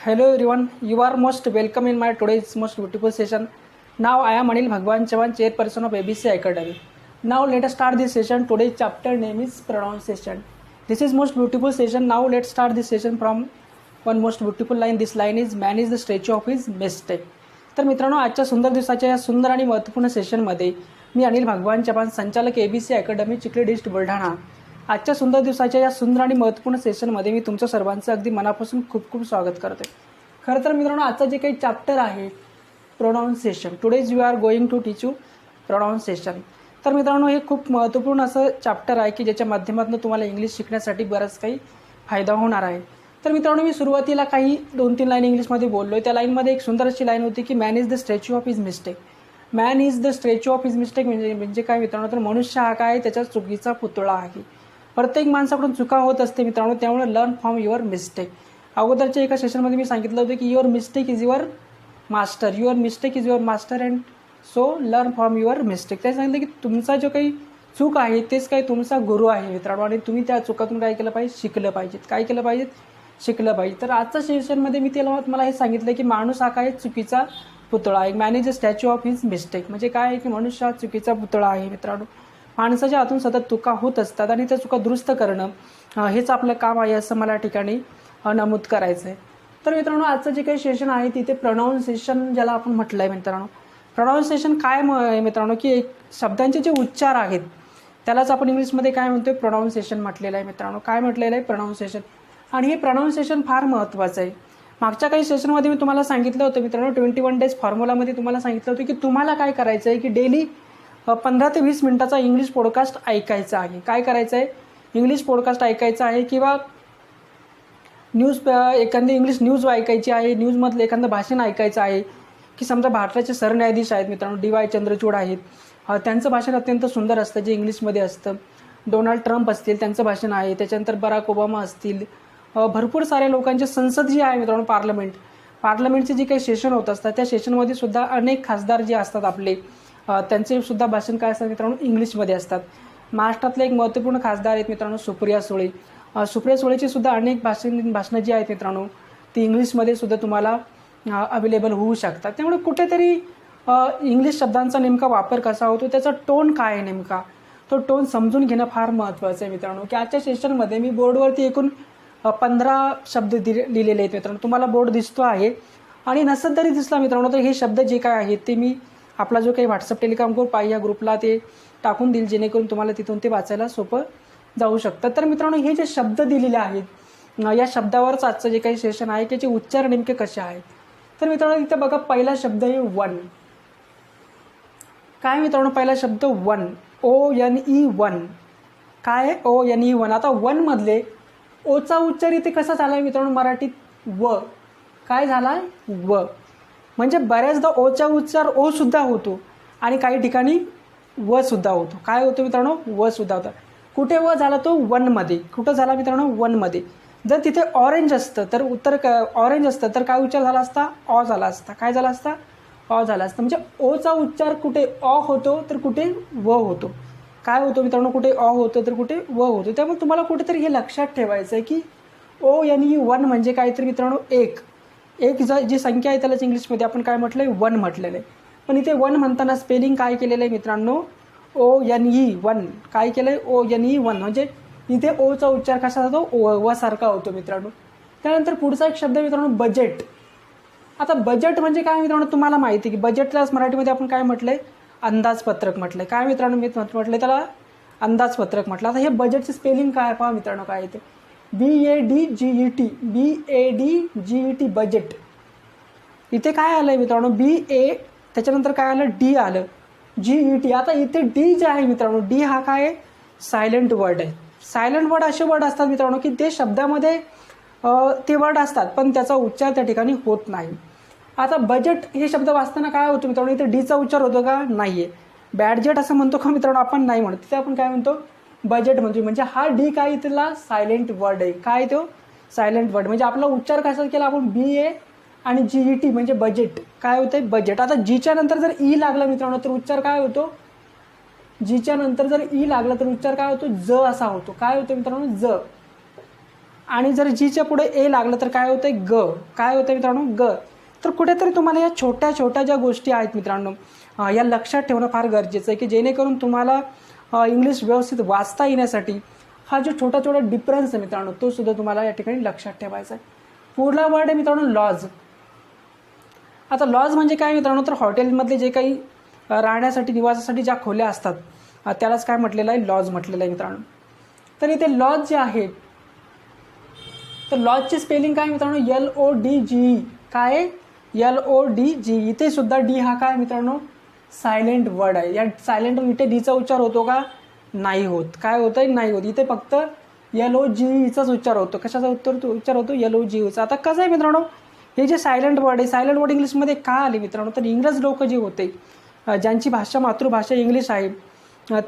Hello everyone, you are most welcome in my today's most beautiful session. Now I am Anil Bhagwan Chavan, chairperson of ABC Academy. Now let us start this session. Today's chapter name is pronunciation. This is most beautiful session. Now let's start this session from one most beautiful line. This line is man is the statue of his mistake. तर मित्रांनो, आजच्या सुंदर दिवसाच्या या सुंदर आणि महत्त्वपूर्ण सेशनमध्ये मी अनिल भगवान चव्हाण, संचालक ABC academy, Chikhli district Buldhana. आजच्या सुंदर दिवसाच्या या सुंदर आणि महत्त्वपूर्ण सेशनमध्ये मी तुमच्या सर्वांचं अगदी मनापासून खूप खूप स्वागत करते. खरं तर मित्रांनो, आजचं जे काही चॅप्टर आहे pronunciation, today's you are going to teach you pronunciation. तर मित्रांनो, हे खूप महत्त्वपूर्ण असं चॅप्टर आहे की ज्याच्या माध्यमातून तुम्हाला इंग्लिश शिकण्यासाठी बराच काही फायदा होणार आहे. तर मित्रांनो, मी सुरुवातीला काही 2-3 लाईन इंग्लिशमध्ये बोललो आहे. त्या लाईनमध्ये एक सुंदर अशी लाईन होती की man is the statue of his mistake. Man is the statue of his mistake म्हणजे काय मित्रांनो, तर मनुष्य हा काय त्याच्या चुकीचा पुतळा आहे. प्रत्येक माणसाकडून चुका होत असते मित्रांनो, त्यामुळे लर्न फ्रॉम युअर मिस्टेक. अगोदरच्या एका सेशनमध्ये मी सांगितलं होतं की your mistake is your master, your mistake is your master and so learn from your mistake. ते सांगितलं की तुमचा जो काही चूक आहे तेच काही तुमचा गुरु आहे मित्रांनो, आणि तुम्ही त्या चुकातून काय केलं पाहिजे, शिकलं पाहिजेत. काय केलं पाहिजेत, शिकलं पाहिजे. तर आजच्या सेशनमध्ये मी मला हे सांगितलं की माणूस हा काय चुकीचा पुतळा आहे. Man is a statue of his mistake म्हणजे काय आहे की मनुष्य हा चुकीचा पुतळा आहे मित्रांनो. माणसाच्या हातून सतत चुका होत असतात आणि त्या चुका दुरुस्त करणं हेच आपलं काम आहे असं मला ठिकाणी नमूद करायचं आहे. तर मित्रांनो, आजचं जे काही सेशन आहे तिथे प्रोनाऊन्सिएशन ज्याला आपण म्हटलं आहे मित्रांनो. प्रोनाऊन्सिएशन काय आहे मित्रांनो, की एक शब्दांचे जे उच्चार आहेत त्यालाच आपण इंग्लिशमध्ये काय म्हणतोय, प्रोनाऊन्सिएशन म्हटलेलं आहे मित्रांनो. काय म्हटलेलं आहे, प्रोनाऊन्सिएशन. आणि हे प्रोनाऊन्सिएशन फार महत्त्वाचं आहे. मागच्या काही सेशनमध्ये मी तुम्हाला सांगितलं होतं मित्रांनो, 21 डेज फॉर्म्युलामध्ये तुम्हाला सांगितलं होतं की तुम्हाला काय करायचं आहे की डेली 15 ते 20 मिनिटाचा इंग्लिश पॉडकास्ट ऐकायचा आहे. काय करायचं आहे, इंग्लिश पॉडकास्ट ऐकायचा आहे किंवा एखादी इंग्लिश न्यूज ऐकायची आहे, न्यूजमधलं एखादं भाषण ऐकायचं आहे. की समजा भारताचे सरन्यायाधीश आहेत मित्रांनो, DY चंद्रचूड आहेत, त्यांचं भाषण अत्यंत सुंदर असतं जे इंग्लिशमध्ये असतं. डोनाल्ड ट्रम्प असतील त्यांचं भाषण आहे, त्याच्यानंतर बराक ओबामा असतील, भरपूर साऱ्या लोकांचे संसद जी आहे मित्रांनो, पार्लमेंटचे जे काही सेशन होत असतात त्या सेशनमध्ये सुद्धा अनेक खासदार जे असतात आपले, त्यांचे सुद्धा भाषण काय असतात मित्रांनो, इंग्लिशमध्ये असतात. महाराष्ट्रातले एक महत्त्वपूर्ण खासदार आहेत मित्रांनो, सुप्रिया सुळे. सुप्रिया सुळेची सुद्धा अनेक भाषणं जी आहेत मित्रांनो ती इंग्लिशमध्ये सुद्धा तुम्हाला अवेलेबल होऊ शकतात. त्यामुळे कुठेतरी इंग्लिश शब्दांचा नेमका वापर कसा होतो, त्याचा टोन काय आहे नेमका, तो टोन समजून घेणं फार महत्त्वाचं आहे मित्रांनो. की आजच्या सेशनमध्ये मी बोर्डवरती एकूण 15 शब्द लिहिलेले आहेत मित्रांनो. तुम्हाला बोर्ड दिसतो आहे आणि नसेल तरी दिसला मित्रांनो तर हे शब्द जे काय आहेत ते मी आपला जो काही व्हॉट्सअप टेलिग्राम ग्रुप आहे या ग्रुपला ते टाकून देईल, जेणेकरून तुम्हाला तिथून ते वाचायला सोपं जाऊ शकतं. तर मित्रांनो, हे जे शब्द दिलेले आहेत या शब्दावरच आजचं जे काही सेशन आहे त्याचे उच्चार नेमके कसे आहेत. तर मित्रांनो, इथे बघा, पहिला शब्द आहे वन. काय मित्रांनो, पहिला शब्द वन, ONE वन. काय, ONE वन. आता वनमधले ओचा उच्चार इथे कसा झाला आहे मित्रांनो, मराठीत व. काय झाला आहे, व. म्हणजे बऱ्याचदा ओचा उच्चार ओ सुद्धा होतो आणि काही ठिकाणी व सुद्धा होतो. काय होतो मित्रांनो, व सुद्धा होता. कुठे व झाला तो, वनमध्ये. कुठं झाला मित्रांनो, वनमध्ये. जर तिथे ऑरेंज असतं तर ऑरेंज असतं तर काय उच्चार झाला असता, ऑ झाला असता. काय झाला असता, ऑ झाला असता. म्हणजे ओचा उच्चार कुठे ऑ होतो तर कुठे व होतो. काय होतो मित्रांनो, कुठे ऑ होतं तर कुठे व होतो. त्यामुळे तुम्हाला कुठेतरी हे लक्षात ठेवायचं आहे की ONE वन म्हणजे काय तर मित्रांनो एक जी संख्या आहे त्यालाच इंग्लिशमध्ये आपण काय म्हटलं आहे, वन म्हटलेलं आहे. पण इथे वन म्हणताना स्पेलिंग काय केलेलं आहे मित्रांनो, ONE वन. काय केलं आहे, ONE वन. म्हणजे इथे ओचा उच्चार कसा होतो, व सारखा होतो मित्रांनो. त्यानंतर पुढचा एक शब्द मित्रांनो, बजेट. आता बजेट म्हणजे काय मित्रांनो, तुम्हाला माहिती आहे की बजेटलाच मराठीमध्ये आपण काय म्हटलं आहे, अंदाजपत्रक म्हटलं आहे. काय मित्रांनो, मी म्हटलं त्याला अंदाजपत्रक म्हटलं. आता हे बजेटची स्पेलिंग काय पहा मित्रांनो, काय येते, BADGET, BADGET, बजेट. इथे काय आलं आहे मित्रांनो, BA, त्याच्यानंतर काय आलं, D आलं, GET. आता इथे D जे आहे मित्रांनो, D हा काय आहे, सायलेंट वर्ड आहे. सायलेंट वर्ड असे वर्ड असतात मित्रांनो की ते शब्दामध्ये ते वर्ड असतात पण त्याचा उच्चार त्या ठिकाणी होत नाही. आता बजेट हे शब्द वाचताना काय होतं मित्रांनो, इथे डीचा उच्चार होतो का, नाही आहे. बॅडजेट असं म्हणतो का मित्रांनो, आपण नाही म्हणतो. तिथे आपण काय म्हणतो, बजेट म्हणतो. म्हणजे हा डी काय इथला सायलेंट वर्ड आहे. काय तो, सायलेंट वर्ड. म्हणजे आपला उच्चार कसा केला आपण, BA आणि GET म्हणजे बजेट. काय होतं, बजेट. आता जीच्या नंतर जर ई लागला मित्रांनो तर उच्चार काय होतो, जीच्या नंतर जर ई लागला तर उच्चार काय होतो, ज असा होतो. काय होतं मित्रांनो, ज. आणि जर जीच्या पुढे ए लागलं तर काय होतं ग, काय होतं मित्रांनो ग. तर कुठेतरी तुम्हाला या छोट्या छोट्या ज्या गोष्टी आहेत मित्रांनो या लक्षात ठेवणं फार गरजेचं आहे की जेणेकरून तुम्हाला इंग्लिश व्यवस्थित वाचता येण्यासाठी हा जो छोटा छोटा डिफरन्स आहे मित्रांनो तो सुद्धा तुम्हाला या ठिकाणी लक्षात ठेवायचा आहे. पुढला वर्ड आहे मित्रांनो लॉज. आता लॉज म्हणजे काय मित्रांनो, तर हॉटेलमधले जे काही राहण्यासाठी निवासासाठी ज्या खोल्या असतात त्यालाच काय म्हटलेलं आहे, लॉज म्हटलेलं आहे मित्रांनो. तर इथे लॉज जे आहेत तर लॉजची स्पेलिंग काय मित्रांनो LODGE. काय LODGE. इथे सुद्धा डी हा काय मित्रांनो सायलेंट वर्ड आहे. या सायलेंट इथे डीचा उच्चार होतो का, नाही होत. काय होतं, नाही होत. इथे फक्त LOGEचाच उच्चार होतो. कशाचा उच्चार होतो, LOGEचा. आता कसं आहे मित्रांनो, हे जे सायलेंट वर्ड आहे, सायलेंट वर्ड इंग्लिशमध्ये का आले मित्रांनो, तर इंग्रज लोक जे होते ज्यांची भाषा मातृभाषा इंग्लिश आहे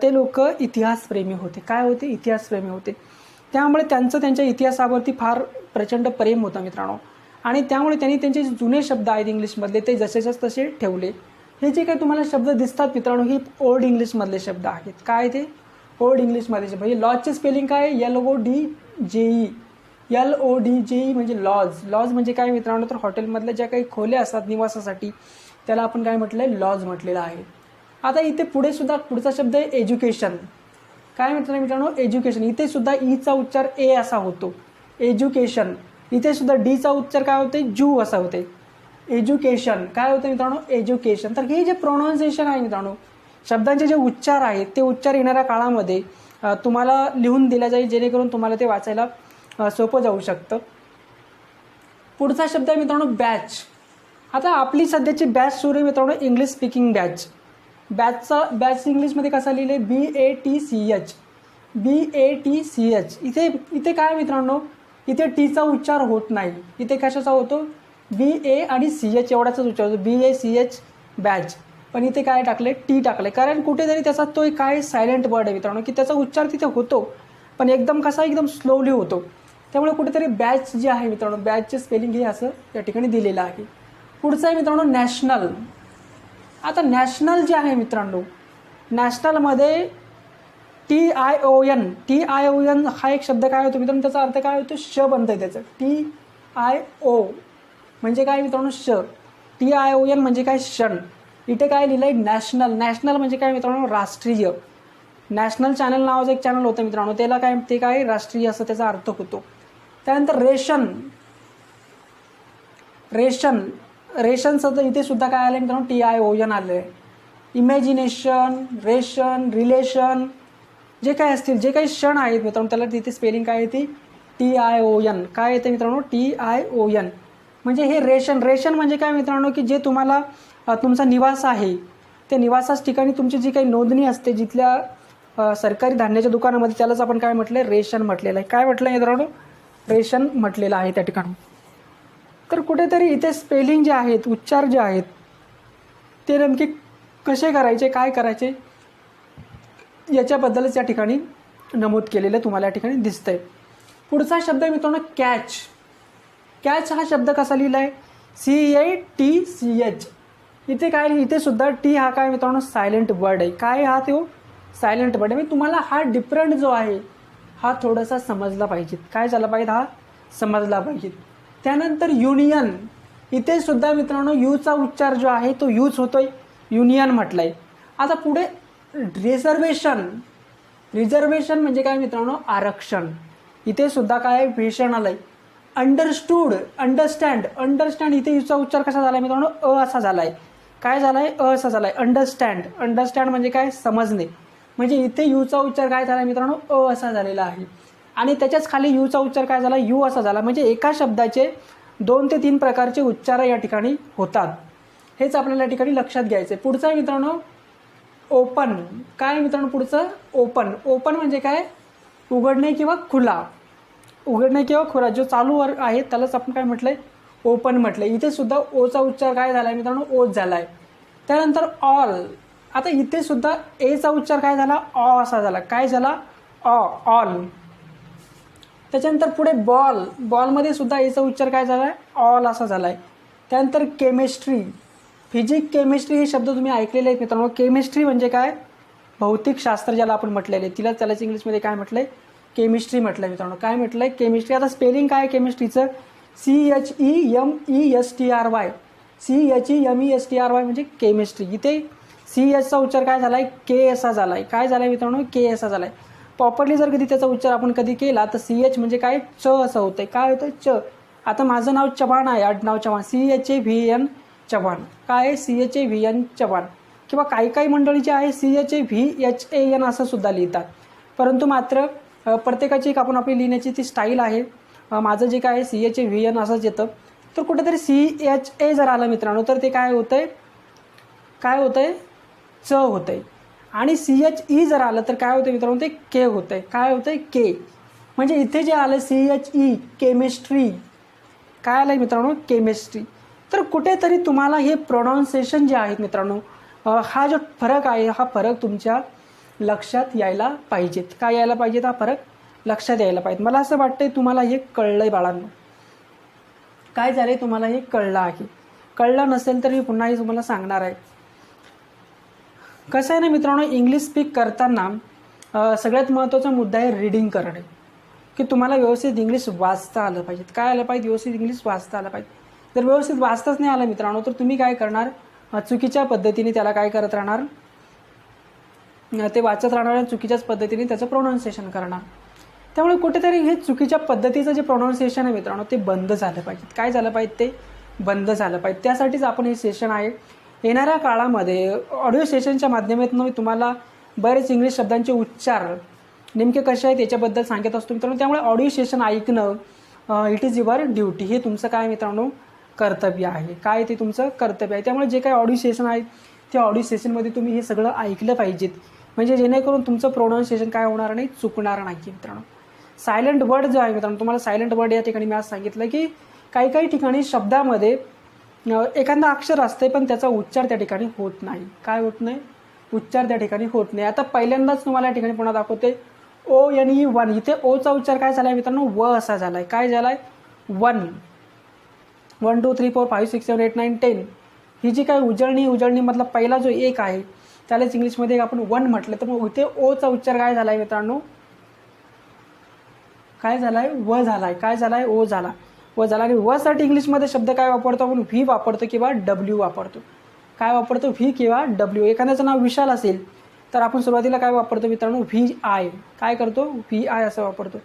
ते लोक इतिहासप्रेमी होते. काय होते, इतिहासप्रेमी होते. त्यामुळे त्यांच्या इतिहासावरती फार प्रचंड प्रेम होतं मित्रांनो. आणि त्यामुळे त्यांनी त्यांचे जुने शब्द आहेत इंग्लिशमधले ते जसेच तसे ठेवले. हे जे काही तुम्हाला शब्द दिसतात मित्रांनो हे ओल्ड इंग्लिशमधले शब्द आहेत. काय ते ओल्ड इंग्लिशमधले शब्द. म्हणजे लॉजचे स्पेलिंग काय LODGE. LODGE म्हणजे लॉज. लॉज म्हणजे काय मित्रांनो, तर हॉटेलमधल्या ज्या काही खोल्या असतात निवासासाठी त्याला आपण काय म्हटलं आहे, लॉज म्हटलेलं आहे. आता इथे पुढे सुद्धा पुढचा शब्द आहे एज्युकेशन. काय म्हटलं मित्रांनो, एज्युकेशन. इथे सुद्धा ईचा उच्चार ए असा होतो, एज्युकेशन. इथे सुद्धा डीचा उच्चार काय होते, जू असा होते, एज्युकेशन. काय होतं मित्रांनो, एज्युकेशन. तर हे जे प्रोनाऊन्सिएशन आहे मित्रांनो, शब्दांचे जे उच्चार आहेत ते उच्चार येणाऱ्या काळामध्ये तुम्हाला लिहून दिल्या जाईल जेणेकरून तुम्हाला ते वाचायला सोपं जाऊ शकतं. पुढचा शब्द आहे मित्रांनो बॅच. आता आपली सध्याची बॅच सुरू आहे मित्रांनो, इंग्लिश स्पीकिंग बॅच. बॅच इंग्लिशमध्ये कसा लिहिले, BATCH. BATCH. इथे काय मित्रांनो, इथे टीचा उच्चार होत नाही. इथे कशाचा होतो, BA आणि CH एवढाचाच उच्चार होतो, BACH बॅच. पण इथे काय टाकले, टी टाकले. कारण कुठेतरी त्याचा तो काय सायलेंट वर्ड आहे मित्रांनो की त्याचा उच्चार तिथे होतो पण एकदम कसा एकदम स्लोली होतो. त्यामुळे कुठेतरी बॅच जे आहे मित्रांनो, बॅचचे स्पेलिंग हे असं या ठिकाणी दिलेलं आहे. पुढचं आहे मित्रांनो नॅशनल. आता नॅशनल जे आहे मित्रांनो, नॅशनलमध्ये TION हा एक शब्द काय होतो मित्रांनो, त्याचा अर्थ काय होतो, श बनतं आहे त्याचं. TIO म्हणजे काय मित्रांनो, श. TION म्हणजे काय, क्षण. इथे काय लिहिलं आहे, नॅशनल. नॅशनल म्हणजे काय मित्रांनो, राष्ट्रीय. नॅशनल चॅनल नावाचं एक चॅनल होतं मित्रांनो, त्याला काय ते काय राष्ट्रीय असं त्याचा अर्थ होतो. त्यानंतर रेशन. रेशनचं तर इथे सुद्धा काय आलं मित्रांनो, TION आलं आहे. इमॅजिनेशन, रेशन, रिलेशन जे काय असतील, जे काही क्षण आहेत मित्रांनो त्याला तिथे स्पेलिंग काय येते, TION. काय येते मित्रांनो, TION. म्हणजे हे रेशन म्हणजे काय मित्रांनो, की जे तुम्हाला तुमचा निवास आहे त्या निवासाच ठिकाणी तुमची जी काही नोंदणी असते जिथल्या सरकारी धान्याच्या दुकानामध्ये त्यालाच आपण काय म्हटलं आहे, रेशन म्हटलेलं आहे. काय म्हटलं आहे मित्रांनो, रेशन म्हटलेलं आहे त्या ठिकाणी. तर कुठेतरी इथे स्पेलिंग जे आहेत, उच्चार जे आहेत ते नेमके कसे करायचे, काय करायचे याच्याबद्दलच या ठिकाणी नमूद केलेलं तुम्हाला या ठिकाणी दिसतंय. पुढचा शब्द आहे मित्रांनो कॅच. कॅच हा शब्द कसा लिहिला आहे, CATCH. इथे काय, इथे सुद्धा टी हा काय मित्रांनो सायलेंट वर्ड आहे. काय हा तो सायलेंट वर्ड आहे. म्हणजे तुम्हाला हा डिफरंट जो आहे हा थोडासा समजला पाहिजे. काय झाला पाहिजे, हा समजला पाहिजे. त्यानंतर युनियन. इथे सुद्धा मित्रांनो यूचा उच्चार जो आहे तो यूज होतोय, युनियन म्हटलं आहे. आता पुढे रिझर्वेशन म्हणजे काय मित्रांनो, आरक्षण. इथे सुद्धा काय भीषण आलं आहे. अंडरस्टँड इथे यूचा उच्चार कसा झाला आहे मित्रांनो, अ असा झाला आहे. काय झाला आहे, अ असा झाला आहे. अंडरस्टँड म्हणजे काय, समजणे. म्हणजे इथे यूचा उच्चार काय झाला आहे मित्रांनो, अ असा झालेला आहे. आणि त्याच्याच खाली यूचा उच्चार काय झाला, यू असा झाला. म्हणजे एका शब्दाचे 2 ते 3 प्रकारचे उच्चार या ठिकाणी होतात. हेच आपल्याला या ठिकाणी लक्षात घ्यायचं आहे. पुढचं आहे मित्रांनो ओपन. काय मित्रांनो पुढचं, ओपन म्हणजे काय, उघडणे किंवा खुला. जो चालू आहे त्यालाच आपण काय म्हटलंय, ओपन म्हटलंय. इथे सुद्धा ओचा उच्चार काय झाला आहे मित्रांनो, ओच झाला आहे. त्यानंतर ऑल. आता इथे सुद्धा एचा उच्चार काय झाला, ऑ असा झाला. काय झाला, ऑल. त्याच्यानंतर पुढे बॉलमध्ये सुद्धा एचा उच्चार काय झाला आहे, ऑल असा झाला आहे. त्यानंतर केमिस्ट्री. केमिस्ट्री हे शब्द तुम्ही ऐकलेले आहेत मित्रांनो. केमिस्ट्री म्हणजे काय, भौतिकशास्त्र ज्याला आपण म्हटलेले, त्यालाच इंग्लिशमध्ये काय म्हटलंय, केमिस्ट्री म्हटलं मित्रांनो. काय म्हटलंय? केमिस्ट्री. आता स्पेलिंग काय केमिस्ट्रीचं? CHEMESTRY. CHEMESTRY म्हणजे केमिस्ट्री. इथे CHचा उच्चार काय झाला आहे? के असा झाला आहे. काय झाला आहे मित्रांनो? के असा झाला आहे. प्रॉपरली जर कधी त्याचा उच्चार आपण कधी केला तर CH म्हणजे काय? च असं होतं. काय होतं? च. आता माझं नाव चव्हाण आहे, आडनाव चव्हाण, CHAVN चव्हाण. काय आहे? CHAVN चव्हाण. किंवा काही मंडळी जे आहे CHAVHAN असं सुद्धा लिहितात. परंतु मात्र प्रत्येकाची एक आपण आपली लिहिण्याची ती स्टाईल आहे. माझं जे काय आहे CHAVN असंच येतं. तर कुठेतरी CHA जर आलं मित्रांनो तर ते काय होतंय? काय होतंय? च होतंय. आणि CHE जर आलं तर काय होतं मित्रांनो? ते के होतंय. काय होतंय? के. म्हणजे इथे जे आलं CHE केमिस्ट्री, काय आलं मित्रांनो? केमिस्ट्री. तर कुठेतरी तुम्हाला हे प्रोनाऊन्सिएशन जे आहेत मित्रांनो, हा जो फरक आहे हा फरक तुमच्या लक्षात यायला पाहिजेत. काय यायला पाहिजेत? हा फरक लक्षात यायला पाहिजे. मला असं वाटतंय तुम्हाला हे कळलंय बाळांनो. काय झालंय? तुम्हाला हे कळलं आहे. कळलं नसेल तर मी पुन्हा हे तुम्हाला सांगणार आहे. कसं आहे ना मित्रांनो, इंग्लिश स्पीक करताना सगळ्यात महत्त्वाचा मुद्दा आहे रीडिंग करणे. की तुम्हाला व्यवस्थित इंग्लिश वाचता आलं पाहिजे. काय आलं पाहिजे? व्यवस्थित इंग्लिश वाचता आलं पाहिजे. जर व्यवस्थित वाचताच नाही आलं मित्रांनो तर तुम्ही काय करणार? चुकीच्या पद्धतीने त्याला काय करत राहणार? ते वाचत राहणार आणि चुकीच्याच पद्धतीने त्याचं प्रोनाऊन्सिएशन करणार. त्यामुळे कुठेतरी हे चुकीच्या पद्धतीचं जे प्रोनाऊन्सिएशन आहे मित्रांनो ते बंद झालं पाहिजे. काय झालं पाहिजे? ते बंद झालं पाहिजे. त्यासाठीच आपण हे सेशन आहे. येणाऱ्या काळामध्ये ऑडिओ सेशनच्या माध्यमातून मी तुम्हाला बरेच इंग्लिश शब्दांचे उच्चार नेमके कसे आहेत याच्याबद्दल सांगत असतो मित्रांनो. त्यामुळे ऑडिओ सेशन ऐकणं इट इज युअर ड्युटी. हे तुमचं काय मित्रांनो? कर्तव्य आहे. काय? ते तुमचं कर्तव्य आहे. त्यामुळे जे काही ऑडिओ सेशन आहे त्या ऑडिओ सेशनमध्ये तुम्ही हे सगळं ऐकलं पाहिजेत. म्हणजे जेणेकरून तुमचं प्रोनाऊन्सिएशन काय होणार नाही? चुकणार नाही मित्रांनो. सायलेंट वर्ड जो आहे मित्रांनो, तुम्हाला सायलेंट वर्ड या ठिकाणी मी आज सांगितलं की काही ठिकाणी शब्दामध्ये एखादा अक्षर असते पण त्याचा उच्चार त्या ठिकाणी होत नाही. काय होत नाही? उच्चार त्या ठिकाणी होत नाही. आता पहिल्यांदाच तुम्हाला या ठिकाणी पुन्हा दाखवते ONE 1. इथे ओचा उच्चार काय झाला आहे मित्रांनो? व असा झाला आहे. काय झाला आहे? 1. 1 2 3 4 5 6 7 8 9 10. ही जी काय उजळणीमधला पहिला जो एक आहे त्यालाच इंग्लिशमध्ये आपण 1 म्हटलं. तर मग इथे ओचा उच्चार काय झाला आहे मित्रांनो? काय झाला आहे? व झाला आहे. काय झाला आहे? ओ झाला. व झाला. आणि व साठी इंग्लिशमध्ये शब्द काय वापरतो आपण? व्ही वापरतो किंवा W वापरतो. काय वापरतो? व्ही किंवा W. एखाद्याचं नाव विशाल असेल तर आपण सुरुवातीला काय वापरतो मित्रांनो? VI. काय करतो? VI असं वापरतो.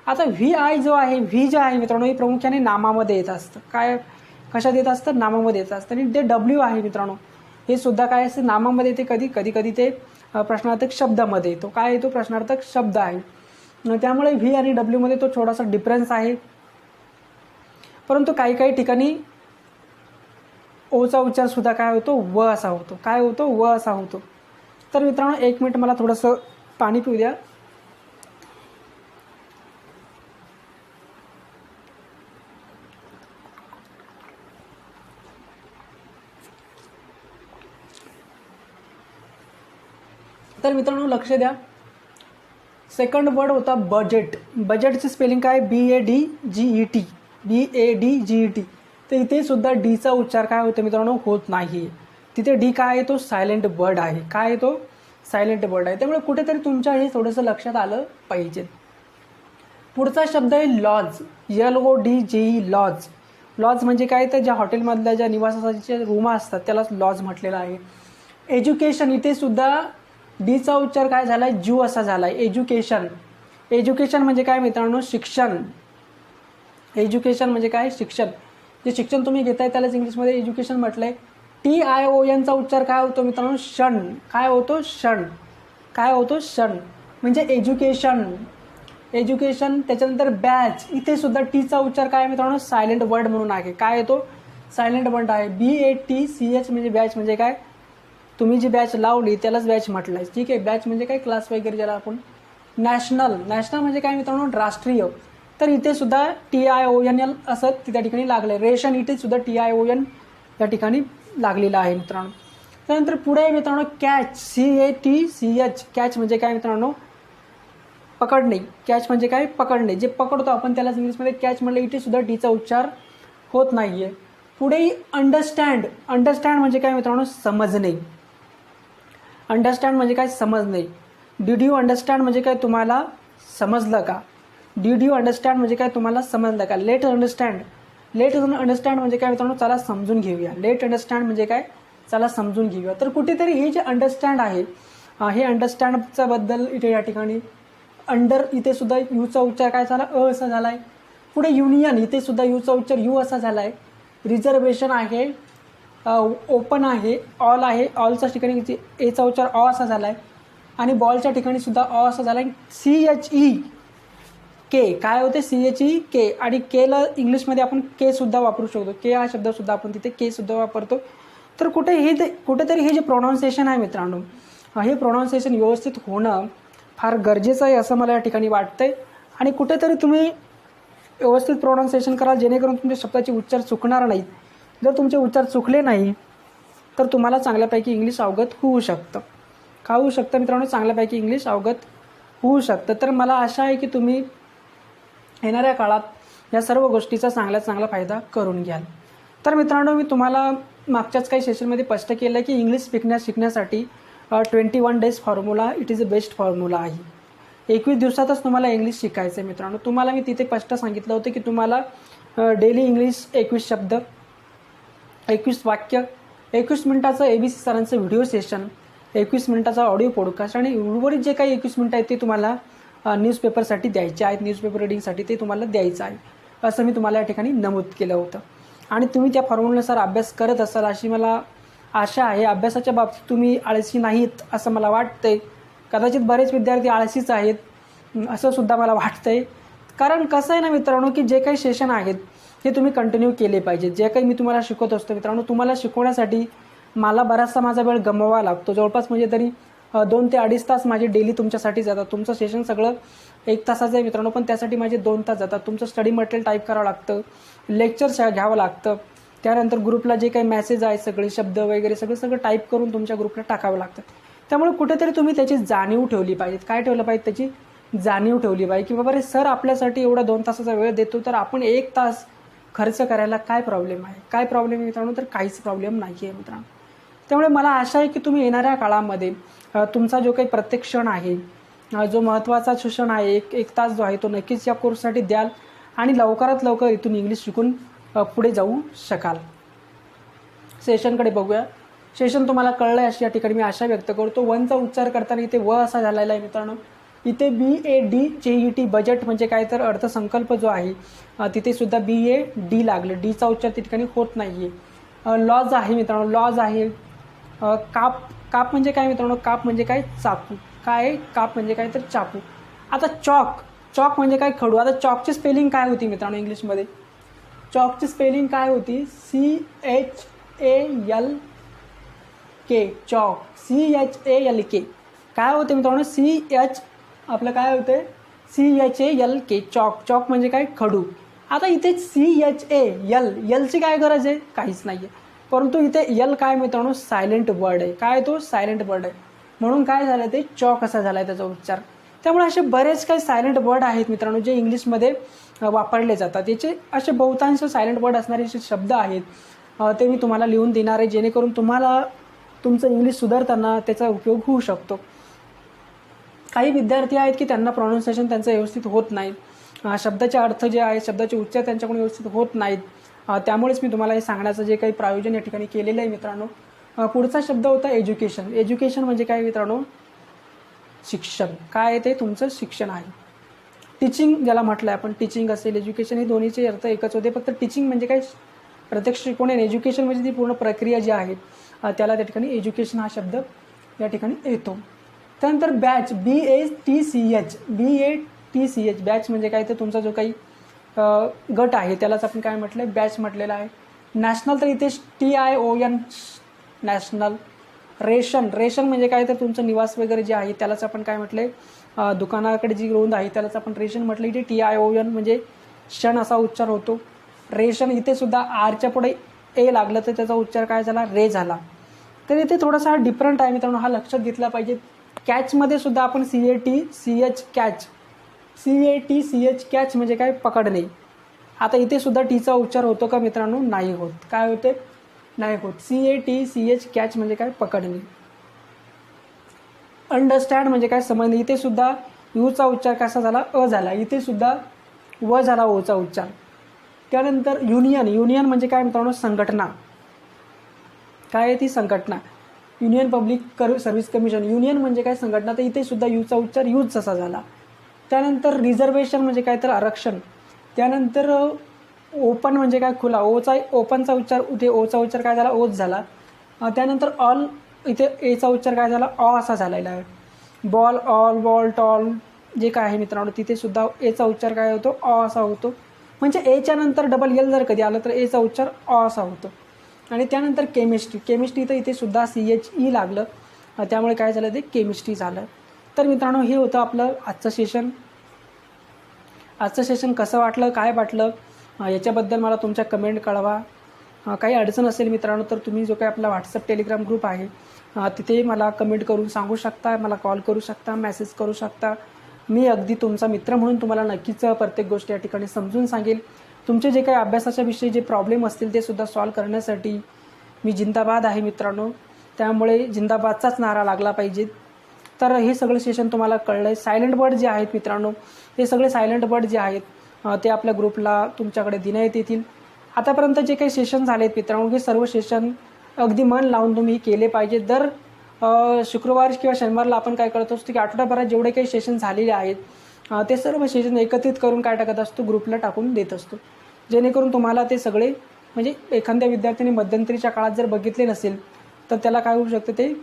आता VI जो आहे, व्ही जे आहे मित्रांनो हे प्रामुख्याने नामामध्ये येत असतं. काय? कशात येत असतं? नामामध्ये येत असतं. आणि ते W आहे मित्रांनो हे सुद्धा काय असतं? नामामध्ये येते. कधी ते प्रश्नार्थक शब्दामध्ये येतो. काय येतो? प्रश्नार्थक शब्द आहे. त्यामुळे व्ही आणि W मध्ये तो थोडासा डिफरन्स आहे. परंतु काही ठिकाणी ओचा उच्चार सुद्धा काय होतो? व असा होतो. काय होतो? व असा होतो. तर मित्रांनो 1 मिनिट मला थोडंसं पाणी पिऊ द्या. तर मित्रांनो लक्ष द्या. सेकंड वर्ड होता बजेट. बजेटची स्पेलिंग काय? BADGET. BADGET. तर इथे सुद्धा डीचा उच्चार काय होतो मित्रांनो? होत नाही. तिथे डी काय आहे? तो सायलेंट वर्ड आहे. काय आहे तो? सायलेंट वर्ड आहे. त्यामुळे कुठेतरी तुमच्या हे थोडंसं लक्षात आलं पाहिजे. पुढचा शब्द आहे लॉज. LODGE. लॉज. लॉज म्हणजे काय? तर ज्या हॉटेलमधल्या ज्या निवासाच्या रूम असतात त्यालाच लॉज म्हटलेलं आहे. एज्युकेशन. इथे सुद्धा डीचा उच्चार काय झाला आहे? जू असा झाला आहे. एज्युकेशन. एज्युकेशन म्हणजे काय मित्रांनो? शिक्षण. एज्युकेशन म्हणजे काय? शिक्षण. जे शिक्षण तुम्ही घेताय त्यालाच इंग्लिशमध्ये एज्युकेशन म्हटलं आहे. TION चा उच्चार काय होतो मित्रांनो? क्षण. काय होतो? क्षण. काय होतो? क्षण. म्हणजे एज्युकेशन. एज्युकेशन. त्याच्यानंतर बॅच. इथे सुद्धा टीचा उच्चार काय मित्रांनो? सायलेंट वर्ड म्हणून आहे. काय येतो? सायलेंट वर्ड आहे. BATCH म्हणजे बॅच म्हणजे काय? तुम्ही जी बॅच लावली त्यालाच बॅच म्हटलं आहे. ठीक आहे. बॅच म्हणजे काय? क्लास वगैरे ज्याला आपण. नॅशनल. नॅशनल म्हणजे काय मित्रांनो? राष्ट्रीय. तर इथे सुद्धा TION असं त्या ठिकाणी लागलं आहे. रेशन. इथे सुद्धा TION या ठिकाणी लागलेलं आहे मित्रांनो. त्यानंतर पुढे मित्रांनो कॅच. CATCH. कॅच म्हणजे काय मित्रांनो? पकडणे. कॅच म्हणजे काय? पकडणे. जे पकडतो आपण त्यालाच इंग्लिशमध्ये कॅच म्हटलं. इथे सुद्धा डीचा उच्चार होत नाही आहे. पुढे अंडरस्टँड. अंडरस्टँड म्हणजे काय मित्रांनो? समजणे. अंडरस्टँड म्हणजे काय? समजणे. डिड यू अंडरस्टँड म्हणजे काय? तुम्हाला समजलं का? डीड यू अंडरस्टँड म्हणजे काय, तुम्हाला समजलं का? लेट अंडरस्टँड म्हणजे काय मित्रांनो, चला समजून घेऊया. लेट अंडरस्टँड म्हणजे काय, चला समजून घेऊया. तर कुठेतरी हे जे अंडरस्टँड आहे, हे अंडरस्टँडच्या बद्दल इथे या ठिकाणी अंडर, इथे सुद्धा यूचा उच्चार काय झाला, असा झाला आहे. पुढे युनियन, इथे सुद्धा यूचा उच्चार यू असा झाला आहे. रिझर्वेशन आहे, ओपन आहे, ऑल आहे, ऑलच्या ठिकाणी एचा उच्चार ऑ असा झाला आहे. आणि बॉलच्या ठिकाणी सुद्धा ऑ असा झाला आहे. CHE के काय होते, CHE के, आणि केला इंग्लिशमध्ये आपण के सुद्धा वापरू शकतो. के हा शब्दसुद्धा आपण तिथे के सुद्धा वापरतो. तर कुठेतरी हे जे प्रोनाऊन्सिएशन आहे मित्रांनो, हे प्रोनाऊन्सिएशन व्यवस्थित होणं फार गरजेचं आहे असं मला या ठिकाणी वाटतंय. आणि कुठेतरी तुम्ही व्यवस्थित प्रोनाऊन्सिएशन कराल जेणेकरून तुमच्या शब्दाचे उच्चार चुकणार नाहीत. जर तुमचे उच्चार चुकले नाही तर तुम्हाला चांगल्यापैकी इंग्लिश अवगत होऊ शकतं. का होऊ शकतं मित्रांनो, चांगल्यापैकी इंग्लिश अवगत होऊ शकतं. तर मला आशा आहे की तुम्ही येणाऱ्या काळात या सर्व गोष्टीचा चांगला फायदा करून घ्याल. तर मित्रांनो, मी तुम्हाला मागच्याच काही सेशनमध्ये स्पष्ट केलं आहे की इंग्लिश शिकण्यासाठी 21 days formula it is a best formula आहे. 21 दिवसातच तुम्हाला इंग्लिश शिकायचं आहे मित्रांनो. तुम्हाला मी तिथे स्पष्ट सांगितलं होतं की तुम्हाला डेली इंग्लिश 21 शब्द, 21 वाक्य, 21 मिनिटाचं ABC सरांचं व्हिडिओ सेशन, 21 मिनिटाचा ऑडिओ पॉडकास्ट, आणि उर्वरित जे काही 21 मिनिटं आहेत ते तुम्हाला न्यूजपेपरसाठी द्यायचे आहेत, न्यूजपेपर रिडिंगसाठी ते तुम्हाला द्यायचं आहे असं मी तुम्हाला या ठिकाणी नमूद केलं होतं. आणि तुम्ही त्या फॉर्म्युल्यानुसार अभ्यास करत असाल अशी मला आशा आहे. अभ्यासाच्या बाबतीत तुम्ही आळशी नाहीत असं मला वाटतंय. कदाचित बरेच विद्यार्थी आळशीच आहेत असं सुद्धा मला वाटतंय. कारण कसं आहे ना मित्रांनो, की जे काही सेशन आहेत ते तुम्ही कंटिन्यू केले पाहिजेत. जे काही मी तुम्हाला शिकवत असतो मित्रांनो, तुम्हाला शिकवण्यासाठी मला बराचसा माझा वेळ गमवावा लागतो. जवळपास म्हणजे तरी 2 ते 2.5 तास माझे डेली तुमच्यासाठी जातात. तुमचं सेशन सगळं 1 तासाचं आहे मित्रांनो, पण त्यासाठी माझे 2 तास जातात. तुमचं स्टडी मटेरियल टाईप करावं लागतं, लेक्चर घ्यावं लागतं, त्यानंतर ग्रुपला जे काही मेसेज आहे सगळे शब्द वगैरे सगळं टाईप करून तुमच्या ग्रुपला टाकावं लागतं. त्यामुळे कुठेतरी तुम्ही त्याची जाणीव ठेवली पाहिजे. काय ठेवलं पाहिजे, त्याची जाणीव ठेवली पाहिजे की बाबा रे सर आपल्यासाठी एवढा 2 तासाचा वेळ देतो, तर आपण 1 तास खर्च करायला काय प्रॉब्लेम आहे. काय प्रॉब्लेम आहे मित्रांनो, तर काहीच प्रॉब्लेम नाही आहे मित्रांनो. त्यामुळे मला आशा आहे की तुम्ही येणाऱ्या काळामध्ये तुमचा जो काही प्रत्येक क्षण आहे, जो महत्त्वाचा क्षण आहे, एक तास जो आहे तो नक्कीच या कोर्ससाठी द्याल आणि लवकरात लवकर इथून इंग्लिश शिकून पुढे जाऊ शकाल. सेशनकडे बघूया. सेशन तुम्हाला कळलं आहे अशी या ठिकाणी मी आशा व्यक्त करतो. 1चा उच्चार करताना इथे व असा झालेला आहे मित्रांनो. इथे BAD बजेट म्हणजे काय, तर अर्थसंकल्प जो आहे तिथे सुद्धा BAD लागलं. डीचा उच्चार त्या ठिकाणी होत नाही आहे. लॉज आहे मित्रांनो, लॉज आहे. काप म्हणजे काय मित्रांनो, काप म्हणजे काय, चाकू. काय काप म्हणजे काय, तर चाकू. आता चॉक म्हणजे काय, खडू. आता चॉकची स्पेलिंग काय होती मित्रांनो इंग्लिशमध्ये? चॉकची स्पेलिंग काय होती? CHALK, chalk. CHALK काय होते मित्रांनो? आपलं काय होते? CHALK, चॉक म्हणजे काय, खडू. आता इथे CHAL ची काय गरज आहे? काहीच नाही आहे. परंतु इथे यल काय मित्रांनो, सायलेंट वर्ड आहे. काय तो? सायलेंट वर्ड आहे. म्हणून काय झालं, ते चॉक असा झाला आहे त्याचा उच्चार. त्यामुळे असे बरेच काही सायलेंट वर्ड आहेत मित्रांनो जे इंग्लिशमध्ये वापरले जातात. याचे असे बहुतांश सायलेंट वर्ड असणारे जे शब्द आहेत ते मी तुम्हाला लिहून देणार आहे, जेणेकरून तुम्हाला तुमचं इंग्लिश सुधारताना त्याचा उपयोग होऊ शकतो. काही विद्यार्थी आहेत की त्यांना प्रोनाऊन्सिएशन त्यांचं व्यवस्थित होत नाही, शब्दाचे अर्थ जे आहे, शब्दाचे उच्चार त्यांच्याकडून व्यवस्थित होत नाहीत. त्यामुळेच मी तुम्हाला हे सांगण्याचं जे काही प्रायोजन या ठिकाणी केलेलं आहे मित्रांनो. पुढचा शब्द होता एज्युकेशन. एज्युकेशन म्हणजे काय मित्रांनो? शिक्षण. काय ते तुमचं शिक्षण आहे. टीचिंग ज्याला म्हटलं आहे आपण, टीचिंग असेल, एज्युकेशन, हे दोन्हीचे अर्थ एकच होते. फक्त टीचिंग म्हणजे काय, प्रत्यक्ष शिकवणे, आणि एज्युकेशन म्हणजे ती पूर्ण प्रक्रिया जी आहे त्याला त्या ठिकाणी एज्युकेशन हा शब्द या ठिकाणी येतो. त्यानंतर बॅच, BATCH, बॅच म्हणजे काय, तर तुमचा जो काही गट आहे त्यालाच आपण काय म्हटलं आहे, बॅच म्हटलेला आहे. नॅशनल तर इथे TION, नॅशनल. रेशन म्हणजे काय, तर तुमचं निवास वगैरे जे आहे त्यालाच आपण काय म्हटलं आहे, दुकानाकडे जी नोंद आहे त्यालाच आपण रेशन म्हटलं. इथे TION म्हणजे क्षण असा उच्चार होतो. रेशन, इथे सुद्धा आरच्या पुढे ए लागलं तर त्याचा उच्चार काय झाला, रे झाला. तर इथे थोडासा डिफरंट आहे मित्रांनो, हा लक्षात घेतला पाहिजे. कॅचमध्ये सुद्धा आपण CATCH कॅच म्हणजे काय, पकडणे. आता इथे सुद्धा टीचा उच्चार होतो का मित्रांनो? नाही होत. काय होते? नाही होत. CATCH कॅच म्हणजे काय, पकडणे. अंडरस्टँड म्हणजे काय, समजणे. इथे सुद्धा यूचा उच्चार कसा झाला, अ झाला. इथे सुद्धा व झाला, ओचा उच्चार. त्यानंतर युनियन म्हणजे काय मित्रांनो, संघटना. काय आहे ती संघटना, union public service commission. Union म्हणजे काय, संघटना. तर इथे सुद्धा यूचा उच्चार यूज जसा झाला. त्यानंतर रिझर्वेशन म्हणजे काय, तर आरक्षण. त्यानंतर ओपन म्हणजे काय, खुला. ओपनचा उच्चार, इथे ओचा उच्चार काय झाला, ओच झाला. त्यानंतर ऑल, इथे एचा उच्चार काय झाला, ऑ असा झालेला आहे. बॉल, ऑल, बॉल, टॉल जे काय आहे मित्रांनो, तिथे सुद्धा एचा उच्चार काय होतो, ऑ असा होतो. म्हणजे एच्या नंतर डबल एल जर कधी आलं तर एचा उच्चार ऑ असा होतो. आणि त्यानंतर केमिस्ट्री तर इथे सुद्धा CHE लागलं, त्यामुळे काय झालं, ते केमिस्ट्री झालं. तर मित्रांनो, हे होतं आपलं आजचं सेशन. आजचं सेशन कसं वाटलं, काय वाटलं, याच्याबद्दल मला तुमच्या कमेंट कळवा. काही अडचण असेल मित्रांनो तर तुम्ही जो काही आपला व्हॉट्सअप टेलिग्राम ग्रुप आहे तिथे मला कमेंट करून सांगू शकता, मला कॉल करू शकता, मेसेज करू शकता. मी अगदी तुमचा मित्र म्हणून तुम्हाला नक्कीच प्रत्येक गोष्ट या ठिकाणी समजून सांगेल. तुमचे जे काही अभ्यासाच्या विषयी जे प्रॉब्लेम असतील ते सुद्धा सॉल्व करण्यासाठी मी जिंदाबाद आहे मित्रांनो. त्यामुळे जिंदाबादचाच नारा लागला पाहिजे. तर हे सगळं सेशन तुम्हाला कळलं आहे. सायलेंट वर्ड जे आहेत मित्रांनो, हे सगळे सायलेंट वर्ड जे आहेत ते आपल्या ग्रुपला तुमच्याकडे देण्यात येतील. आतापर्यंत जे काही सेशन झाले आहेत मित्रांनो, हे सर्व सेशन अगदी मन लावून तुम्ही केले पाहिजे. दर शुक्रवार किंवा शनिवारला आपण काय करत असतो की आठवड्याभरात जेवढे काही सेशन झालेले आहेत ते सर्व सेशन एकत्रित करून काय टाकत असतो, ग्रुपला टाकून देत असतो. जेणेकरून तुम्हाला ते सगळे, म्हणजे एखाद्या विद्यार्थ्याने मध्यंतरीच्या काळात जर बघितले नसेल तर त्याला काय होऊ शकतं, ते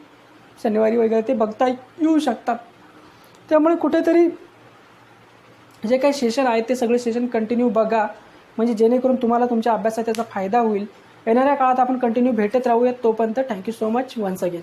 शनिवारी वगैरे ते बघता येऊ शकतात. त्यामुळे कुठेतरी जे काही सेशन आहेत ते सगळे सेशन कंटिन्यू बघा, म्हणजे जेणेकरून तुम्हाला तुमच्या अभ्यासात त्याचा फायदा होईल. येणाऱ्या काळात आपण कंटिन्यू भेटत राहूयात. तोपर्यंत thank you so much once again.